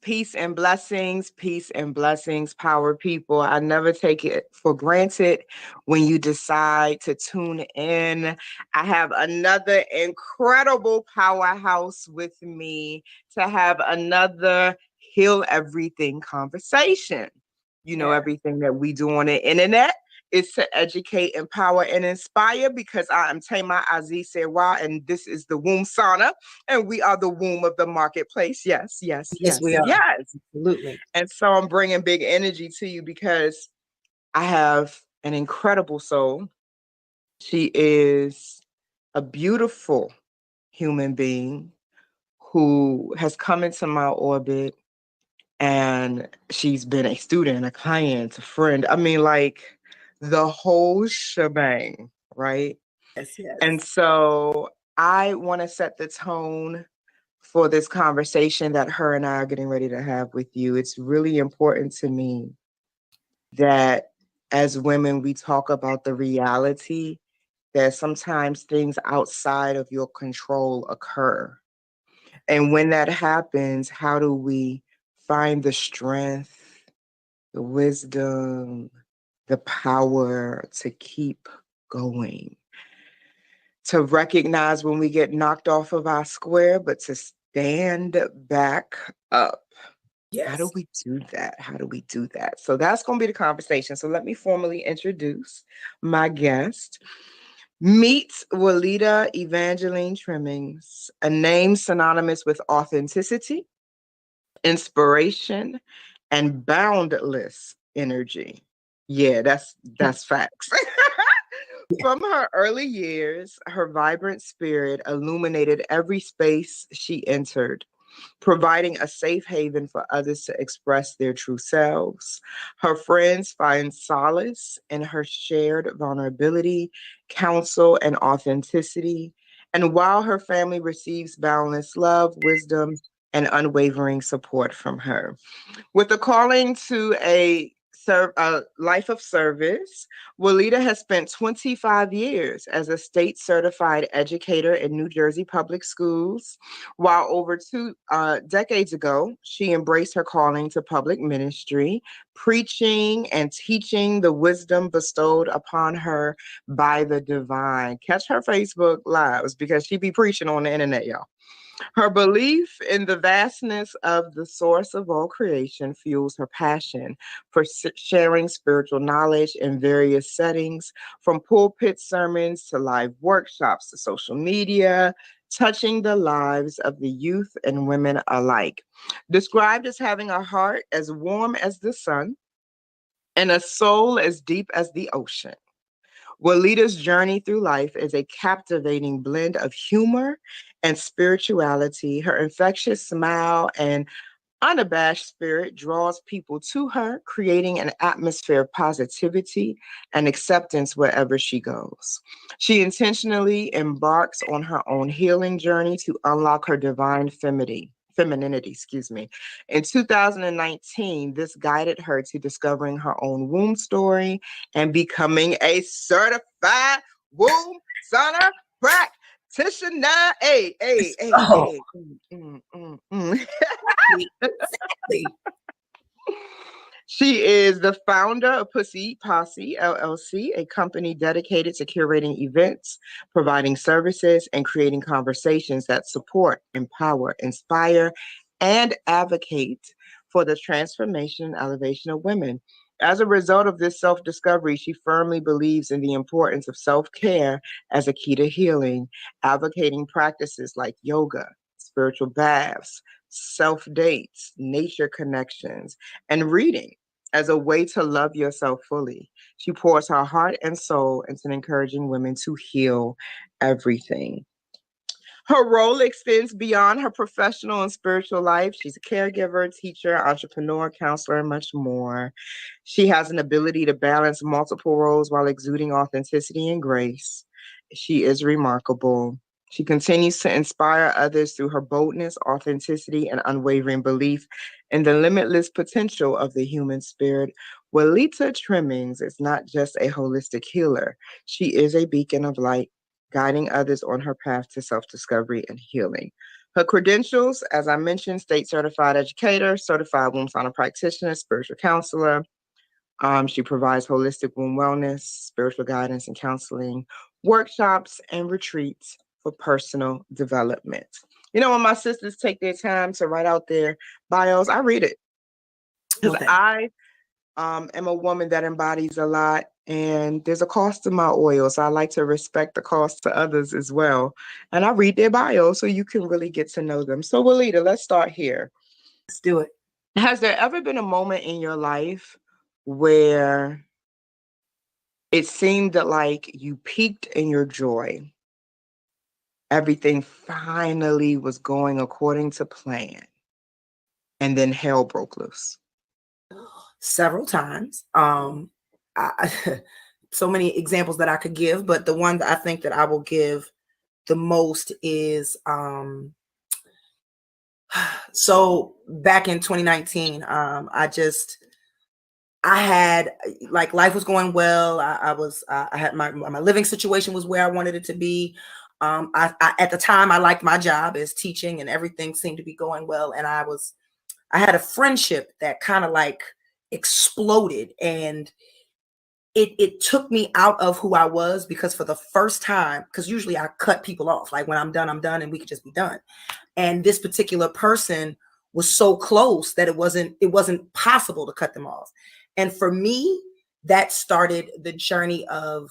peace and blessings, power people. I never take it for granted when you decide to tune in. I have another incredible powerhouse with me to have another heal everything conversation. You know, Yeah. everything that we do on the internet is to educate, empower, and inspire because I am Tama Aziz Sewa, and this is the Womb Sauna, and we are the womb of the marketplace. Yes, yes, Yes, yes, we are. yes. Absolutely. And so I'm bringing big energy to you because I have an incredible soul. She is a beautiful human being who has come into my orbit, and she's been a student, a client, a friend. I mean, like the whole shebang, right? Yes, And yes. so I want to set the tone for this conversation that her and I are getting ready to have with you. It's really important to me that as women, we talk about the reality that sometimes things outside of your control occur. And when that happens, how do we find the strength, the wisdom, the power to keep going? To recognize when we get knocked off of our square, but to stand back up. How do Yes. we do that? How do we do that? So that's going to be the conversation. So let me formally introduce my guest. Meet Willita Evangeline Trimmings, a name synonymous with authenticity, inspiration, and boundless energy. Yeah, that's facts. Yeah. From her early years, her vibrant spirit illuminated every space she entered, providing a safe haven for others to express their true selves. Her friends find solace in her shared vulnerability, counsel, and authenticity. And while her family receives boundless love, wisdom, and unwavering support from her. With a calling to a life of service, Willita has spent 25 years as a state certified educator in New Jersey public schools, while over two decades ago, she embraced her calling to public ministry, preaching and teaching the wisdom bestowed upon her by the divine. Catch her Facebook lives because she be preaching on the internet, y'all. Her belief in the vastness of the source of all creation fuels her passion for sharing spiritual knowledge in various settings, from pulpit sermons to live workshops to social media, touching the lives of the youth and women alike. Described as having a heart as warm as the sun and a soul as deep as the ocean. Walita's journey through life is a captivating blend of humor and spirituality. Her infectious smile and unabashed spirit draws people to her, creating an atmosphere of positivity and acceptance wherever she goes. She intentionally embarks on her own healing journey to unlock her divine femininity, excuse me. In 2019, this guided her to discovering her own womb story and becoming a certified womb sauna practitioner. Hey, hey, hey, Oh, hey. Mm. exactly. Exactly. She is the founder of PusseePossee LLC, a company dedicated to curating events, providing services, and creating conversations that support, empower, inspire, and advocate for the transformation and elevation of women. As a result of this self discovery, she firmly believes in the importance of self care as a key to healing, advocating practices like yoga, spiritual baths, self dates, nature connections, and reading as a way to love yourself fully. She pours her heart and soul into encouraging women to heal everything. Her role extends beyond her professional and spiritual life. She's a caregiver, teacher, entrepreneur, counselor, and much more. She has an ability to balance multiple roles while exuding authenticity and grace. She is remarkable. She continues to inspire others through her boldness, authenticity, and unwavering belief in the limitless potential of the human spirit. Willita Trimmings is not just a holistic healer, she is a beacon of light guiding others on her path to self discovery and healing. Her credentials, as I mentioned, state certified educator, certified womb sauna practitioner, spiritual counselor. She provides holistic womb wellness, spiritual guidance and counseling, workshops, and retreats for personal development. You know, when my sisters take their time to write out their bios, I read it because Okay. I am a woman that embodies a lot, and there's a cost to my oil. So I like to respect the cost to others as well. And I read their bio so you can really get to know them. So, Willita, let's start here. Let's do it. Has there ever been a moment in your life where it seemed that like you peaked in your joy? Everything finally was going according to plan, and then hell broke loose. Several times. So many examples that I could give, but the one that I think that I will give the most is so back in 2019, I had, like, life was going well. I had my living situation was where I wanted it to be. I at the time I liked my job as teaching, and everything seemed to be going well. And I had a friendship that kind of like exploded, and it took me out of who I was, because for the first time, because usually I cut people off, like when I'm done, and we could just be done. And this particular person was so close that it wasn't possible to cut them off. And for me, that started the journey of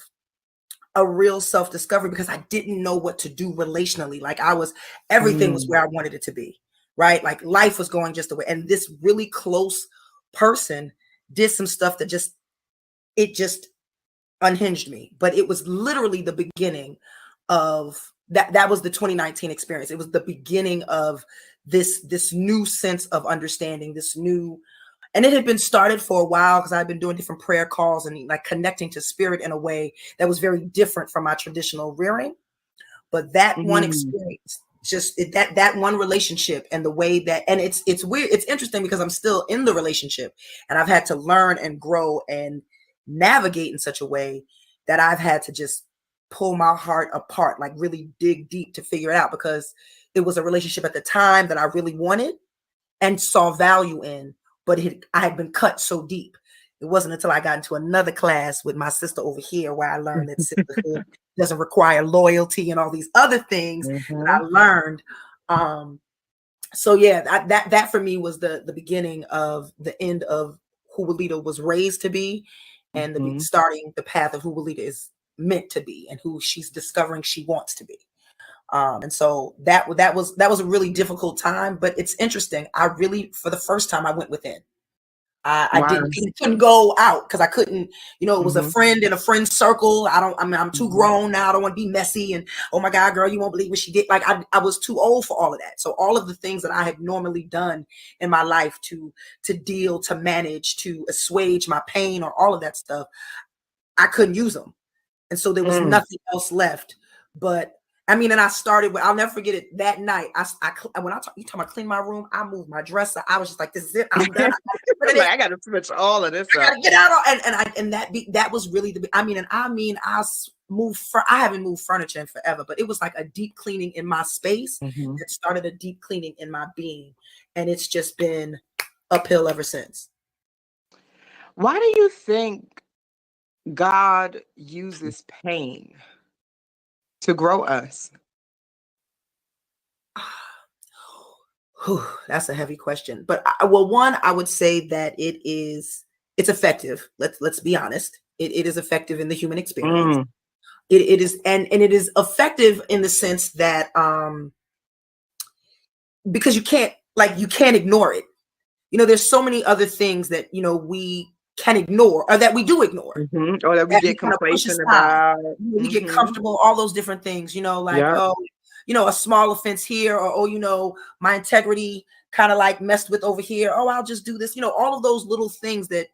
a real self-discovery, because I didn't know what to do relationally. Like everything was where I wanted it to be, right? Like life was going just the way. And this really close person did some stuff that just unhinged me. But it was literally the beginning of that was the 2019 experience. It was the beginning of this new sense of understanding, and it had been started for a while, because I've been doing different prayer calls and like connecting to spirit in a way that was very different from my traditional rearing. But that one experience, just that one relationship, and the way that, and it's weird, it's interesting, because I'm still in the relationship, and I've had to learn and grow and navigate in such a way that I've had to just pull my heart apart, like really dig deep to figure it out, because it was a relationship at the time that I really wanted and saw value in, but I had been cut so deep. It wasn't until I got into another class with my sister over here where I learned that sisterhood doesn't require loyalty and all these other things that I learned. So yeah, that for me was the beginning of the end of who Willita was raised to be, and starting the path of who Willita is meant to be, and who she's discovering she wants to be. And so that was a really difficult time, but it's interesting. I really, for the first time, I went within. I couldn't go out, because I couldn't, it was a friend in a friend's circle. I'm too grown now. I don't want to be messy. And, oh my God, girl, you won't believe what she did. Like I was too old for all of that. So all of the things that I had normally done in my life to deal, to manage, to assuage my pain, or all of that stuff, I couldn't use them. And so there was nothing else left. But I mean, and I started with, I'll never forget it, that night. When you talk about clean my room, I moved my dresser. I was just like, this is it. I'm done. I got to switch all of this up. I got to get out. And that was really I haven't moved furniture in forever, but it was like a deep cleaning in my space that started a deep cleaning in my being. And it's just been uphill ever since. Why do you think God uses pain to grow us? That's a heavy question. But one, I would say that it's effective. Let's be honest. It is effective in the human experience. It is, and it is effective in the sense that because you can't ignore it. There's so many other things that we can ignore, or that we do ignore, or that we get complacent about. We get comfortable, all those different things, a small offense here, or my integrity kind of like messed with over here. Oh, I'll just do this. All of those little things that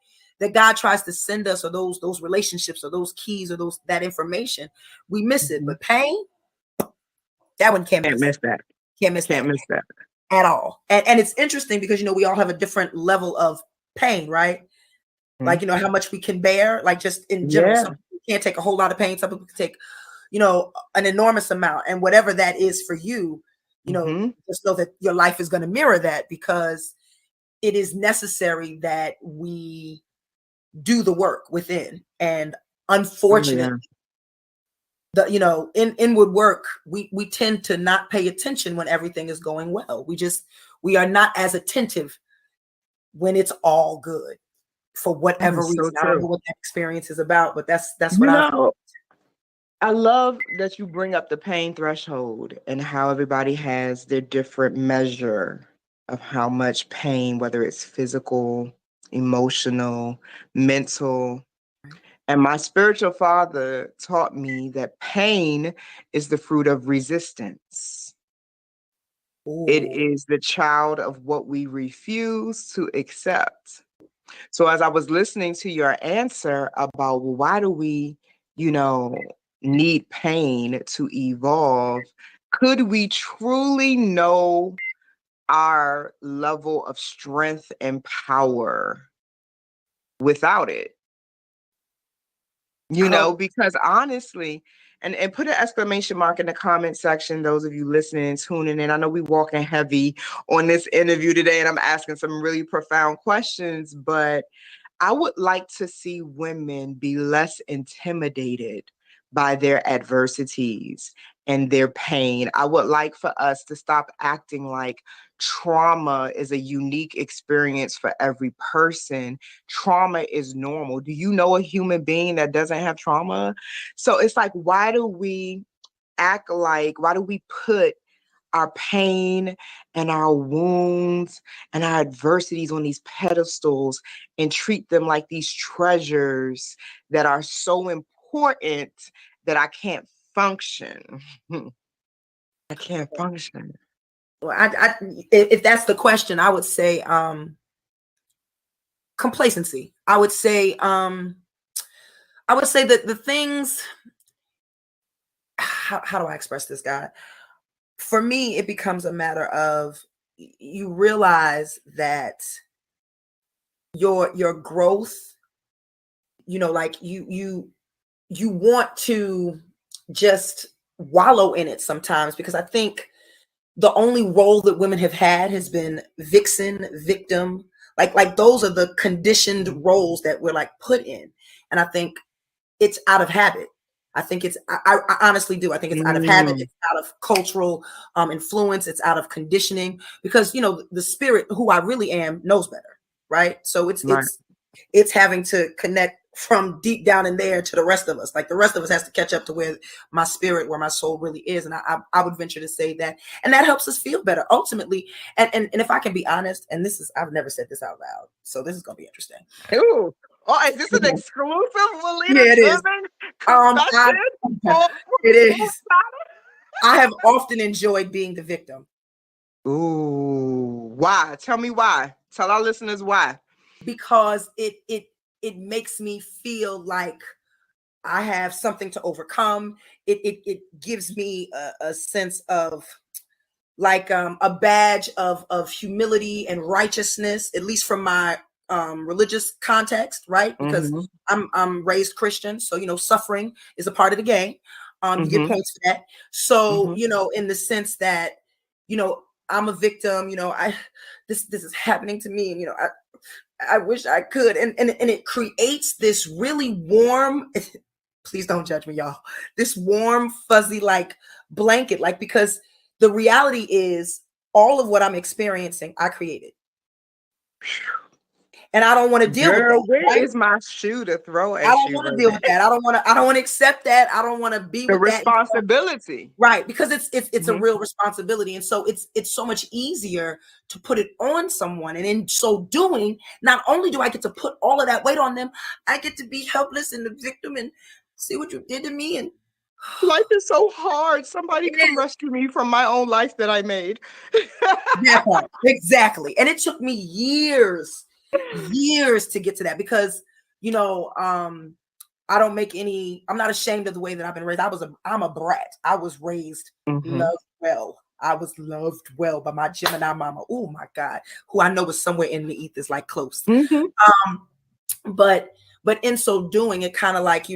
God tries to send us, or those relationships, or those keys, or that information, we miss it. But pain, that one can't miss that. Can't miss that at all. And it's interesting because we all have a different level of pain, right? Like, how much we can bear, like just in general. Some people can't take a whole lot of pain. Some people can take, an enormous amount. And whatever that is for you, just know that your life is going to mirror that, because it is necessary that we do the work within. And unfortunately, in inward work, we tend to not pay attention when everything is going well. We are not as attentive when it's all good, for whatever reason. I don't know what that experience is about, but that's what I love that you bring up the pain threshold and how everybody has their different measure of how much pain, whether it's physical, emotional, mental. And my spiritual father taught me that pain is the fruit of resistance. Ooh. It is the child of what we refuse to accept. So as I was listening to your answer about why do we, need pain to evolve, could we truly know our level of strength and power without it? Because honestly, and put an exclamation mark in the comment section, those of you listening and tuning in. I know we're walking heavy on this interview today, and I'm asking some really profound questions, but I would like to see women be less intimidated by their adversities and their pain. I would like for us to stop acting like trauma is a unique experience for every person. Trauma is normal. Do you know a human being that doesn't have trauma? So it's like, why do we put our pain and our wounds and our adversities on these pedestals and treat them like these treasures that are so important that I can't function? I can't function. Well, if that's the question, I would say complacency. I would say that the things, how do I express this, God? For me, it becomes a matter of, you realize that your growth, like you want to just wallow in it sometimes, because I think the only role that women have had has been vixen, victim, like those are the conditioned roles that we're like put in. And I think it's out of habit. I think I honestly do. I think it's out of habit. It's out of cultural influence. It's out of conditioning, because, the spirit, who I really am, knows better. Right. So it's having to connect from deep down in there to the rest of us. Like, the rest of us has to catch up to where my spirit, where my soul really is. And I would venture to say that, and that helps us feel better ultimately. And if I can be honest, and I've never said this out loud, so this is going to be interesting. Ooh. Oh, is this an exclusive Willita Trimmings confession? It is. I have often enjoyed being the victim. Ooh, why? Tell me why. Tell our listeners why. Because it makes me feel like I have something to overcome. It gives me a sense of like a badge of humility and righteousness, at least from my religious context, right? Because I'm raised Christian, so suffering is a part of the game. You get points for that. So in the sense that I'm a victim. This is happening to me, and I wish I could, and it creates this really warm. Please don't judge me, y'all. This warm, fuzzy, like blanket, like, because the reality is, all of what I'm experiencing, I created. And I don't want to deal with that. Where is my shoe to throw at you? I don't want to deal with that. I don't want to accept that. I don't want to be with that. The responsibility. Right. Because it's a real responsibility. And so it's so much easier to put it on someone. And in so doing, not only do I get to put all of that weight on them, I get to be helpless and the victim and see what you did to me. And life is so hard. Somebody come rescue me from my own life that I made. That part. Exactly. And it took me years to get to that, because I'm not ashamed of the way that I've been raised. I'm a brat. I was raised loved well. I was loved well by my Gemini mama. Oh my God, who I know is somewhere in the ethers, like close. But in so doing, it kind of like,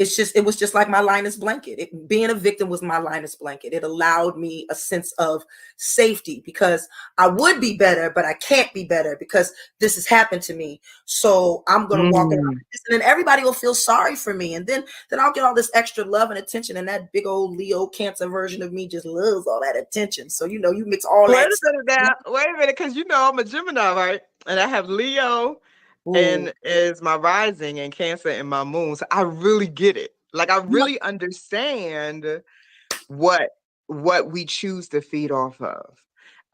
it was just like my Linus blanket. Being a victim was my Linus blanket. It allowed me a sense of safety, because I would be better, but I can't be better because this has happened to me. So I'm going to walk around this, and then everybody will feel sorry for me. And then I'll get all this extra love and attention. And that big old Leo Cancer version of me just loves all that attention. So, you know, you mix all Wait that. wait a minute, because you know I'm a Gemini, right? And I have Leo and is my rising and Cancer in my moon. So I really get it. Like, I really understand what we choose to feed off of.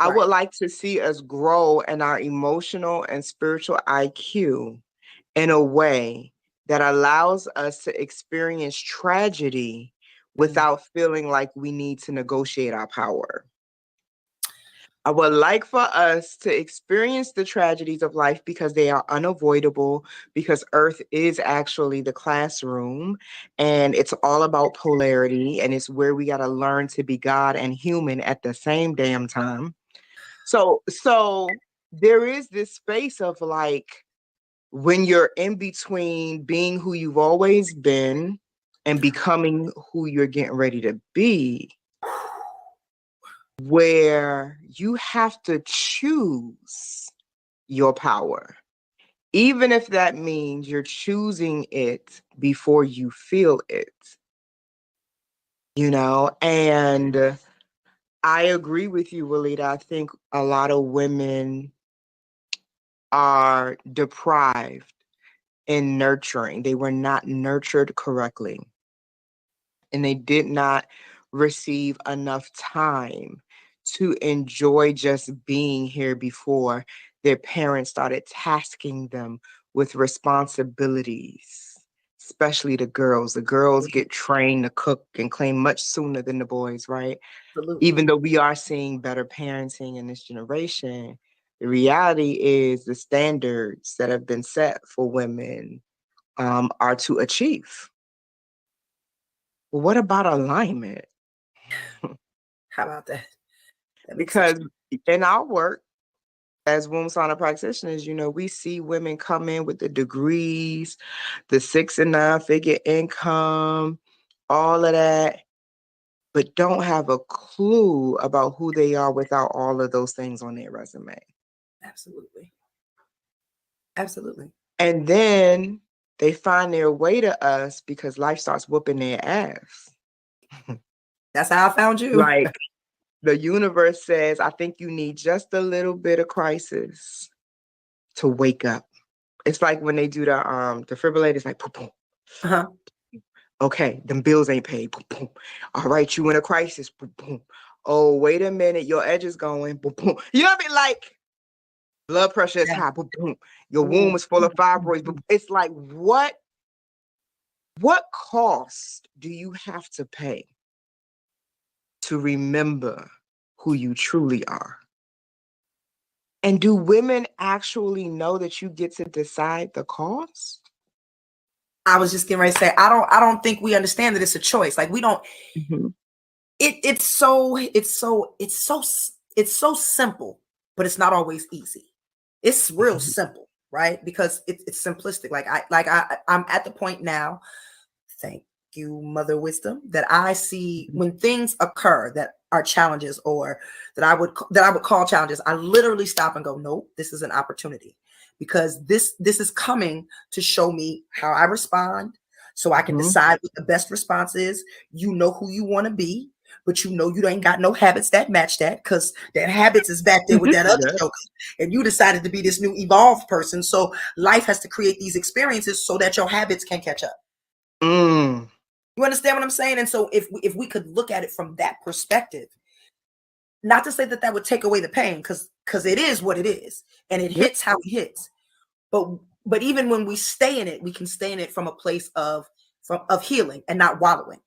I would like to see us grow in our emotional and spiritual IQ in a way that allows us to experience tragedy without feeling like we need to negotiate our power. I would like for us to experience the tragedies of life because they are unavoidable, because Earth is actually the classroom, and it's all about polarity, and it's where we got to learn to be God and human at the same damn time. So there is this space of like, when you're in between being who you've always been and becoming who you're getting ready to be, where you have to choose your power, even if that means you're choosing it before you feel it, you know? And I agree with you, Willita. I think a lot of women are deprived in nurturing. They were not nurtured correctly, and they did not receive enough time to enjoy just being here before their parents started tasking them with responsibilities, especially the girls. The girls get trained to cook and clean much sooner than the boys, right? Absolutely. Even though we are seeing better parenting in this generation, the reality is the standards that have been set for women are to achieve. Well, what about alignment? How about that? Because in our work as womb sauna practitioners, you know, we see women come in with the degrees, the 6 and 9 figure income, all of that, but don't have a clue about who they are without all of those things on their resume. Absolutely. Absolutely. And then they find their way to us because life starts whooping their ass. That's how I found you. Like, the universe says, I think you need just a little bit of crisis to wake up. It's like when they do the defibrillators, like boom, boom. Uh-huh. Okay, them bills ain't paid. Boom, boom. All right, you in a crisis. Boom, boom. Oh, wait a minute, your edge is going. Boom, boom. You know what I mean? Like, blood pressure is high. Boom, boom. Your womb is full of fibroids. But it's like, what cost do you have to pay to remember who you truly are? And do women actually know that you get to decide the cost? I was just getting ready to say, I don't think we understand that it's a choice. Like, we don't. It's so simple, but it's not always easy. It's real simple, right? Because it's simplistic. I'm at the point now, thank you, Mother Wisdom, that I see when things occur that are challenges, or that I would call challenges, I literally stop and go, nope, this is an opportunity, because this is coming to show me how I respond, so I can decide what the best response is. You know who you want to be, but you know you ain't got no habits that match that, because that habits is back there with that other joker, and you decided to be this new evolved person. So life has to create these experiences so that your habits can catch up. You understand what I'm saying? And so if we could look at it from that perspective, not to say that would take away the pain, because it is what it is, and it hits how it hits. But even when we stay in it, we can stay in it from a place of healing and not wallowing.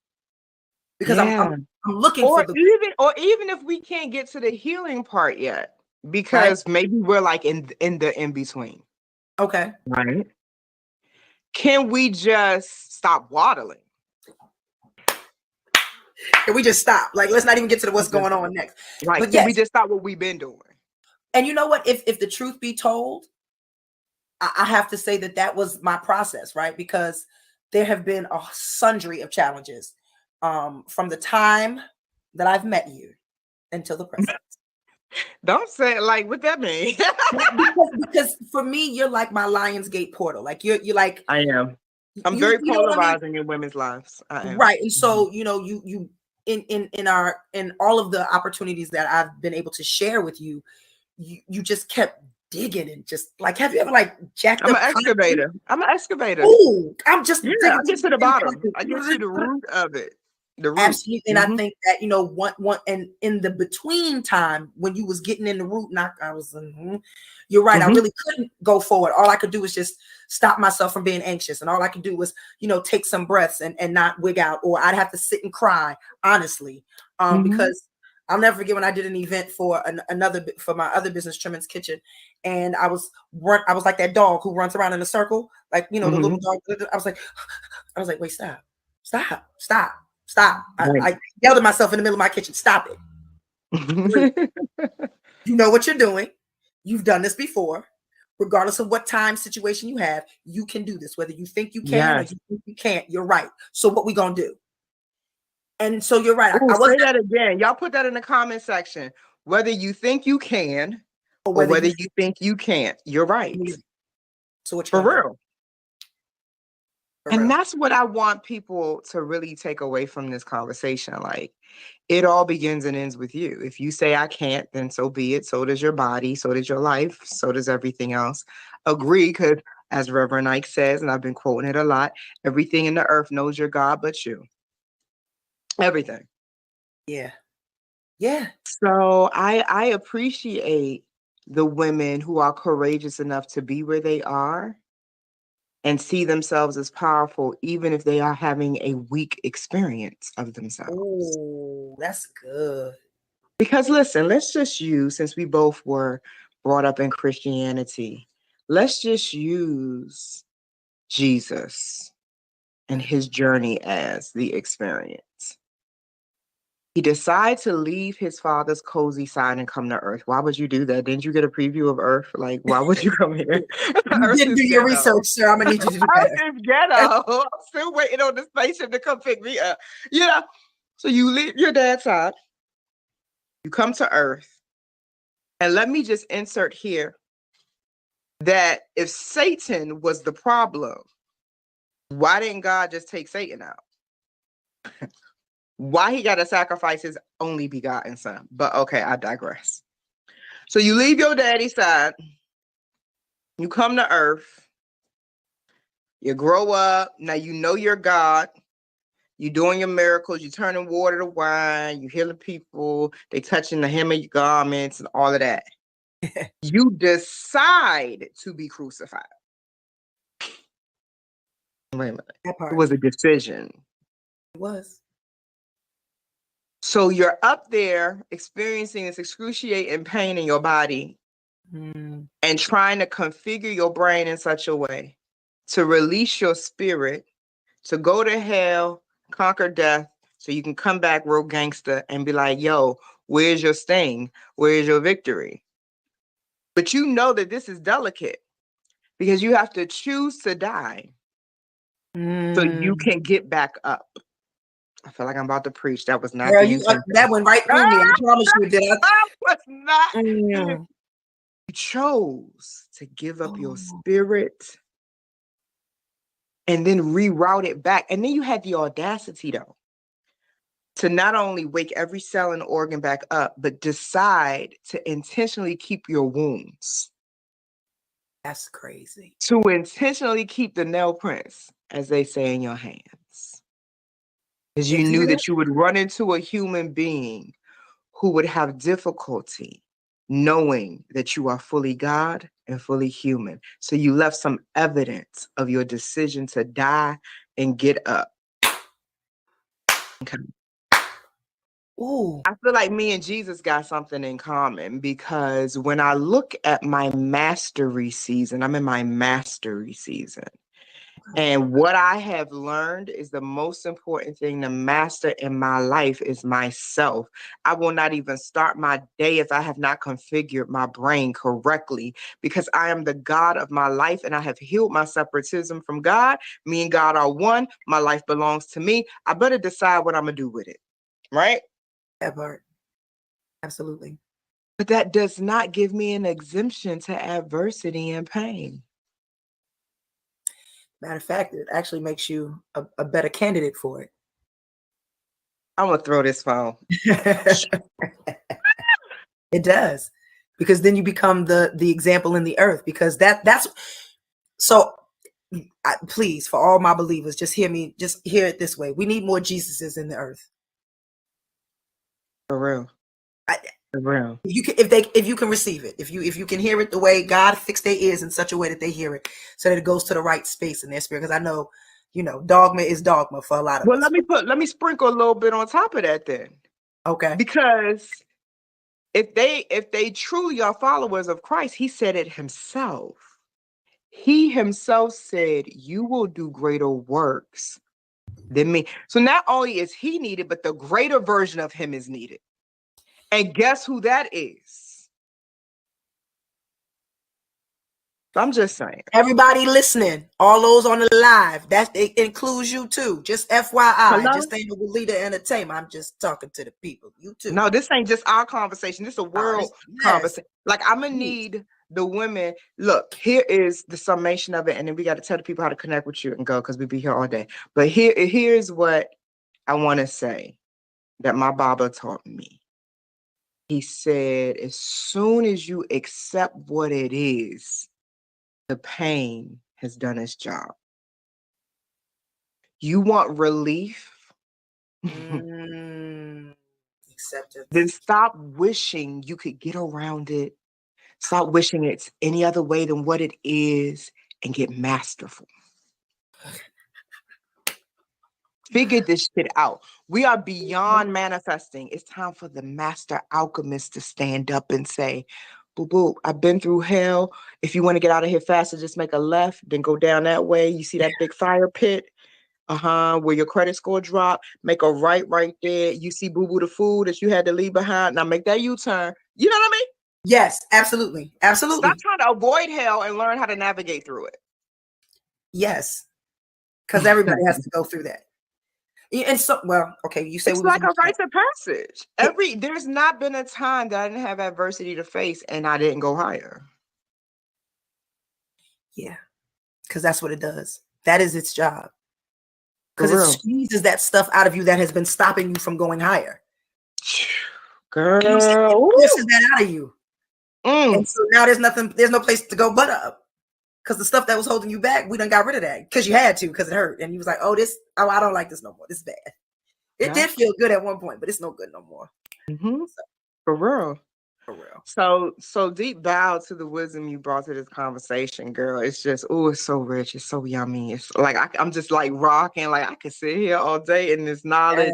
Because I'm looking for the even if we can't get to the healing part yet, because maybe we're like in the in between. Okay. Right. Can we just stop waddling? Can we just stop? Like, let's not even get to what's going on next. Right. But can we just stop what we've been doing? And you know what? If the truth be told, I have to say that was my process, right? Because there have been a sundry of challenges from the time that I've met you until the present. Don't say it like what that mean. because for me, you're like my Lionsgate portal. Like you're like I am. I'm you very you know what I mean? polarizing in women's lives. I am. Right. And so, you know, you in all of the opportunities that I've been able to share with you, you just kept digging and just like, have you ever like jacked I'm up an excavator. I'm an excavator. Oh, I'm just Yeah, digging I get to the bottom. I get to the root of it. The root. Absolutely. And I think that, you know, one and in the between time when you was getting in the root, I was you're right. I really couldn't go forward. All I could do was just stop myself from being anxious. And all I could do was, you know, take some breaths and not wig out, or I'd have to sit and cry, honestly. Because I'll never forget when I did an event for for my other business, Trimmings Kitchen. And I was like that dog who runs around in a circle, like, you know, the little dog. I was like, wait, stop. I yelled at myself in the middle of my kitchen. Stop it. You know what you're doing. You've done this before. Regardless of what time situation you have, you can do this. Whether you think you can or you think you can't, you're right. So what we gonna do? And so you're right. I say that again. Y'all put that in the comment section. Whether you think you can or whether you think you can't, you're right. So what for real. And that's what I want people to really take away from this conversation. Like, it all begins and ends with you. If you say I can't, then so be it. So does your body. So does your life. So does everything else. Agree, because as Reverend Ike says, and I've been quoting it a lot, everything in the earth knows your God but you. Everything. Yeah. Yeah. So I appreciate the women who are courageous enough to be where they are and see themselves as powerful, even if they are having a weak experience of themselves. Oh, that's good. Because listen, let's just use, since we both were brought up in Christianity, let's just use Jesus and his journey as the experience. He decided to leave his father's cozy side and come to Earth. Why would you do that? Didn't you get a preview of Earth? Like, why would you come here? You didn't do your research, sir. I'm gonna need you to do that. Earth is ghetto. I'm still waiting on the spaceship to come pick me up. You know, so you leave your dad's side, you come to Earth, and let me just insert here that if Satan was the problem, why didn't God just take Satan out? Why he got to sacrifice his only begotten son? But okay, I digress. So you leave your daddy's side, you come to Earth, you grow up, now you know you're God, you're doing your miracles, you're turning water to wine, you're healing people, they touching the hem of your garments and all of that. You decide to be crucified. Wait a minute. It was a decision. It was. So you're up there experiencing this excruciating pain in your body and trying to configure your brain in such a way to release your spirit, to go to hell, conquer death, so you can come back real gangster and be like, yo, where's your sting? Where's your victory? But you know that this is delicate because you have to choose to die so you can get back up. I feel like I'm about to preach. That was not the intention. That went right through me. I promise you that. That was not. You chose to give up your spirit and then reroute it back. And then you had the audacity, though, to not only wake every cell and organ back up, but decide to intentionally keep your wounds. That's crazy. To intentionally keep the nail prints, as they say, in your hands. Because you knew that you would run into a human being who would have difficulty knowing that you are fully God and fully human. So you left some evidence of your decision to die and get up. Okay. Ooh. I feel like me and Jesus got something in common, because when I look at my mastery season, I'm in my mastery season. And what I have learned is the most important thing to master in my life is myself. I will not even start my day if I have not configured my brain correctly, because I am the God of my life and I have healed my separatism from God. Me and God are one. My life belongs to me. I better decide what I'm going to do with it. Right? That part. Absolutely. But that does not give me an exemption to adversity and pain. Matter of fact, it actually makes you a better candidate for it. I'm going to throw this phone. It does, because then you become the example in the earth, because that's so. Please, for all my believers, just hear me. Just hear it this way: we need more Jesuses in the earth. For real. For real. If you can receive it, if you can hear it the way God fixed their ears in such a way that they hear it, so that it goes to the right space in their spirit. Because I know, dogma is dogma for a lot of us. Let me sprinkle a little bit on top of that then. Okay. Because if they truly are followers of Christ, he said it himself. He himself said, "You will do greater works than me." So not only is he needed, but the greater version of him is needed. And guess who that is? I'm just saying. Everybody listening, all those on the live, it includes you too. Just FYI, Hello? just ain't a Willita Entertainment. I'm just talking to the people. You too. No, this ain't just our conversation. This is a world conversation. Like, I'm gonna need the women. Look, here is the summation of it, and then we got to tell the people how to connect with you and go, because we be here all day. But here's what I want to say that my Baba taught me. He said, as soon as you accept what it is, the pain has done its job. You want relief? Acceptance. Then stop wishing you could get around it. Stop wishing it's any other way than what it is, and get masterful. Figure this shit out. We are beyond manifesting. It's time for the master alchemist to stand up and say, boo boo, I've been through hell. If you want to get out of here faster, just make a left, then go down that way. You see that big fire pit? Where your credit score dropped, make a right there. You see boo boo the food that you had to leave behind. Now make that U-turn. You know what I mean? Yes, absolutely. Absolutely. Stop trying to avoid hell and learn how to navigate through it. Yes. Because everybody has to go through that. And so, well, okay, you say it's like a rite of passage. There's not been a time that I didn't have adversity to face and I didn't go higher. Yeah, because that's what it does. That is its job. Because it squeezes that stuff out of you that has been stopping you from going higher. Girl, it pushes that out of you. And so now there's no place to go but up. Because the stuff that was holding you back, we done got rid of that. Because you had to, because it hurt. And you was like, I don't like this no more. This is bad. It did feel good at one point, but it's no good no more. So, for real. For real. So deep bow to the wisdom you brought to this conversation, girl. It's just, it's so rich. It's so yummy. It's like, I'm just like rocking. Like, I could sit here all day in this knowledge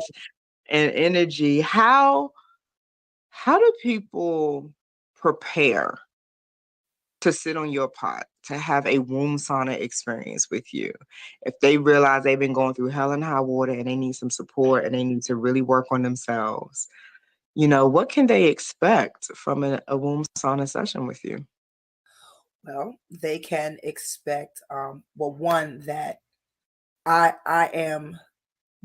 and energy. How do people prepare to sit on your pot, to have a womb sauna experience with you? If they realize they've been going through hell and high water and they need some support and they need to really work on themselves, what can they expect from a womb sauna session with you? Well, they can expect, one, that I am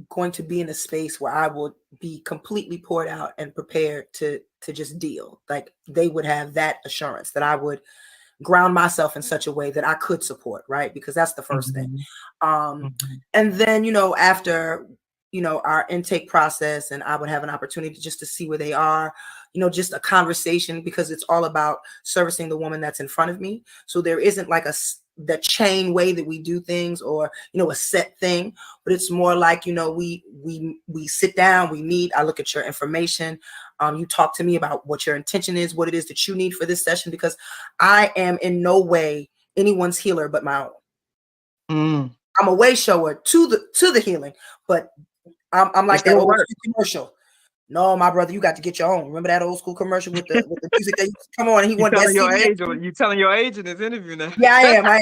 going to be in a space where I will be completely poured out and prepared to just deal. Like, they would have that assurance that I would ground myself in such a way that I could support, right? Because that's the first thing. And then, after, our intake process, and I would have an opportunity just to see where they are, just a conversation, because it's all about servicing the woman that's in front of me. So there isn't like the chain way that we do things, or, a set thing, but it's more like, we sit down, we meet, I look at your information. You talk to me about what your intention is, what it is that you need for this session, because I am in no way anyone's healer but my own. I'm a way shower to the healing, but I'm like that old commercial. No, my brother, you got to get your own. Remember that old school commercial with the music that used to come on and he wanted that CD? You telling your age in this interview now. Yeah, I am. I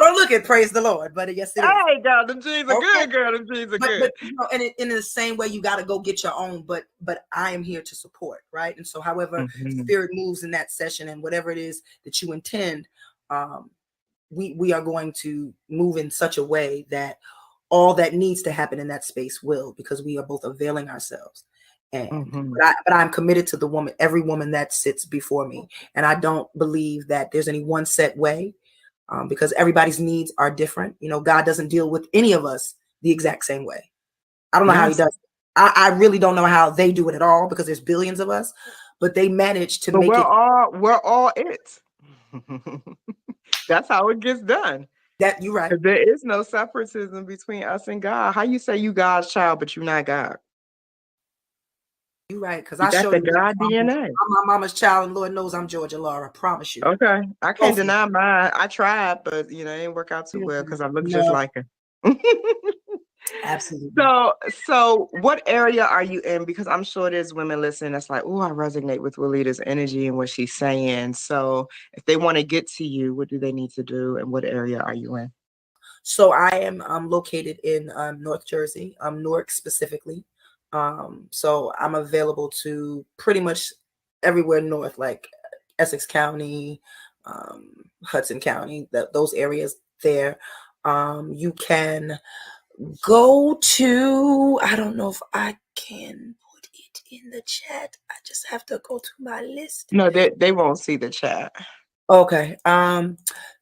don't look at praise the Lord, but yes, it is. Hey, girl, them jeans are good, girl. Them jeans are good. But you know, and in the same way, you got to go get your own. But I am here to support, right? And so, however Spirit moves in that session and whatever it is that you intend, we are going to move in such a way that all that needs to happen in that space will, because we are both availing ourselves. And but I'm committed to the woman, every woman that sits before me, and I don't believe that there's any one set way, because everybody's needs are different. You know, God doesn't deal with any of us the exact same way. I don't know how he does it. I really don't know how they do it at all, because there's billions of us, but they manage to make it. We're all it. That's how it gets done. That you're right. There is no separatism between us and God. How you say you God's child, but you're not God? You're right, because I showed the God DNA. I'm my mama's child, and Lord knows I'm Georgia Laura. I promise you. Okay, I can't deny mine. I tried, but it didn't work out too well because I look just like her. Absolutely. So what area are you in? Because I'm sure there's women listening that's like, oh, I resonate with Willita's energy and what she's saying. So if they want to get to you, what do they need to do, and what area are you in? So I am located in North Jersey, Newark specifically. So I'm available to pretty much everywhere north, like Essex County, Hudson County, those areas there. You can go to, I don't know if I can put it in the chat. I just have to go to my list. No, they won't see the chat. Okay.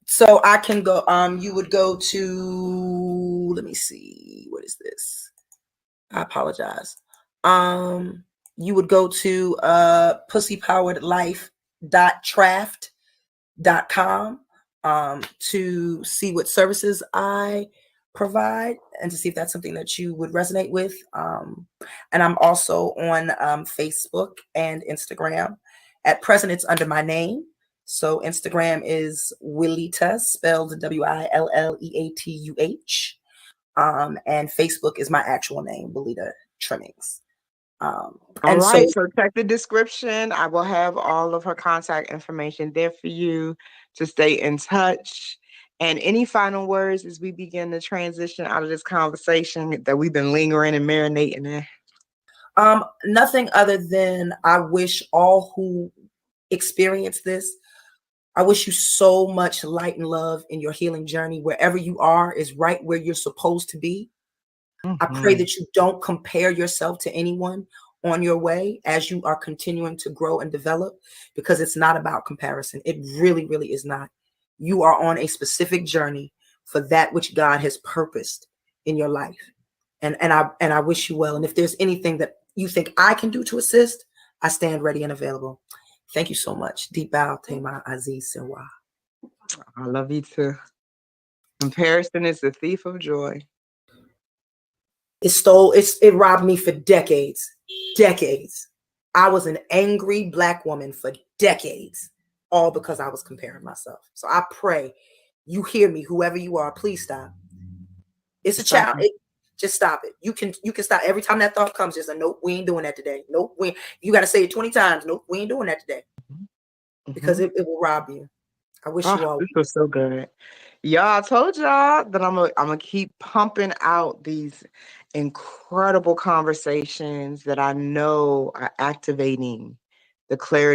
So I can go, you would go to, let me see, what is this? I apologize. You would go to PusseePoweredLife.traft.com to see what services I provide and to see if that's something that you would resonate with. And I'm also on Facebook and Instagram. At present, it's under my name. So Instagram is Willita, spelled Willeatuh. And Facebook is my actual name, Willita Trimmings. All right. So check the description. I will have all of her contact information there for you to stay in touch. And any final words as we begin to transition out of this conversation that we've been lingering and marinating in? Nothing other than I wish all who experience this, I wish you so much light and love in your healing journey. Wherever you are is right where you're supposed to be. I pray that you don't compare yourself to anyone on your way as you are continuing to grow and develop, because it's not about comparison. It really, really is not. You are on a specific journey for that which God has purposed in your life. And I wish you well. And if there's anything that you think I can do to assist, I stand ready and available. Thank you so much. Deep bow, Tema Aziz Sewa. I love you too. Comparison is the thief of joy. It robbed me for decades. I was an angry Black woman for decades, all because I was comparing myself. So I pray you hear me, whoever you are, please stop. It's a child. Just stop it. You can stop every time that thought comes. Just a nope, we ain't doing that today. Nope, you got to say it 20 times. Nope, we ain't doing that today, because it will rob you. I wish you all. This was so good. Y'all, I told y'all that I'm gonna keep pumping out these incredible conversations that I know are activating the clarity